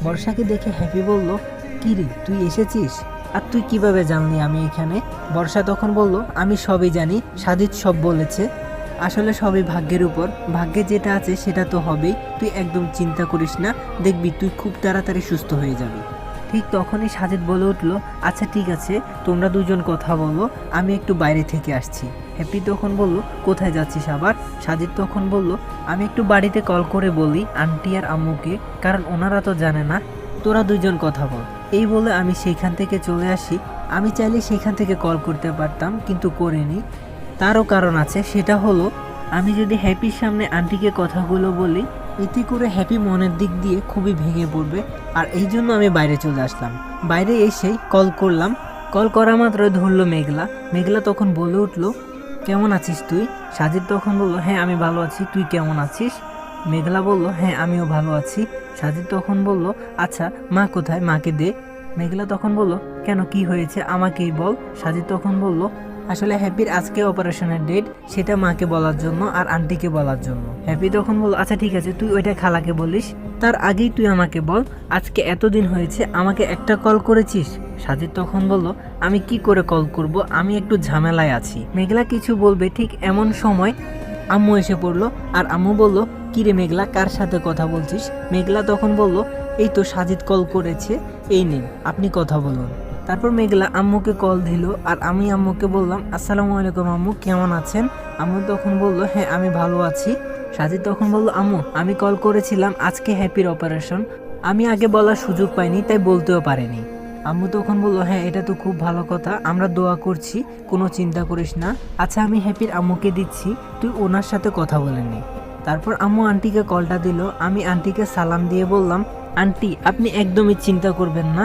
বর্ষাকে দেখে হ্যাপি বলল, কি রে তুই এসেছিস? আর তুই কিভাবে জানলি আমি এখানে? বর্ষা তখন বলল, আমি সবই জানি, সাজিদ সব বলেছে। আসলে সবই ভাগ্যের উপর, ভাগ্যে যেটা আছে সেটা তো হবেই, তুই একদম চিন্তা করিস না, দেখবি তুই খুব তাড়াতাড়ি সুস্থ হয়ে যাবি। ঠিক তখনই সাজিদ বলে উঠল, আচ্ছা ঠিক আছে, তোমরা দুজন কথা বলো, আমি একটু বাইরে থেকে আসছি। হ্যাপি তখন বলল, কোথায় যাচ্ছিস আবার? সাজিদ তখন বলল, আমি একটু বাড়িতে কল করে বলি আন্টি আর আম্মুকে, কারণ ওনারা তো জানে না, তোরা দুজন কথা বল। এই বলে আমি সেইখান থেকে চলে আসি। আমি চাইলে সেইখান থেকে কল করতে পারতাম, কিন্তু করিনি। তারও কারণ আছে, সেটা হলো আমি যদি হ্যাপির সামনে আন্টিকে কথাগুলো বলি, এতে করে হ্যাপি মনের দিক দিয়ে খুবই ভেঙে পড়বে, আর এই জন্য আমি বাইরে চলে আসলাম। বাইরে এসেই কল করলাম, কল করা মাত্র ধরলো মেঘলা। মেঘলা তখন বলে উঠল, কেমন আছিস তুই? সাজিদ তখন বলল, হ্যাঁ আমি ভালো আছি, তুই কেমন আছিস? মেঘলা বলল, হ্যাঁ আমিও ভালো আছি। সাজিদ তখন বলল, আচ্ছা মা কোথায়, মাকে দে। মেঘলা তখন বলল, কেন কি হয়েছে আমাকেই বল। সাজিদ তখন বলল, আসলে হ্যাপির আজকে অপারেশনের ডেট, সেটা মাকে বলার জন্য আর আন্টিকে বলার জন্য। হ্যাপি তখন বলল, আচ্ছা ঠিক আছে, তুই ওইটা খালাকে বলিস, তার আগেই তুই আমাকে বল, আজকে এতদিন হয়েছে আমাকে একটা কল করেছিস? সাজিদ তখন বলল, আমি কি করে কল করব, আমি একটু ঝামেলায় আছি। মেঘলা কিছু বলবে ঠিক এমন সময় আম্মু এসে পড়লো, আর আম্মু বলল, কিরে মেঘলা, কার সাথে কথা বলছিস? মেঘলা তখন বলল, এই তো সাজিদ কল করেছে, এই নিন আপনি কথা বলুন। তারপর মেঘলা আম্মুকে কল দিল, আর আমি আম্মুকে বললাম, আসসালামু আলাইকুম আম্মু, কেমন আছেন? আম্মু তখন বলল, হ্যাঁ আমি ভালো আছি। সাজিদ তখন বলল, আম্মু আমি কল করেছিলাম, আজকে হ্যাপির অপারেশন, আমি আগে বলার সুযোগ পাইনি, তাই বলতেও পারিনি। আম্মু তখন বলল, হ্যাঁ এটা তো খুব ভালো কথা, আমরা দোয়া করছি, কোনো চিন্তা করিস না। আচ্ছা আমি হ্যাপির আম্মুকে দিচ্ছি, তুই ওনার সাথে কথা বলে নি। তারপর আম্মু আন্টিকে কলটা দিল, আমি আন্টিকে সালাম দিয়ে বললাম, আন্টি আপনি একদমই চিন্তা করবেন না,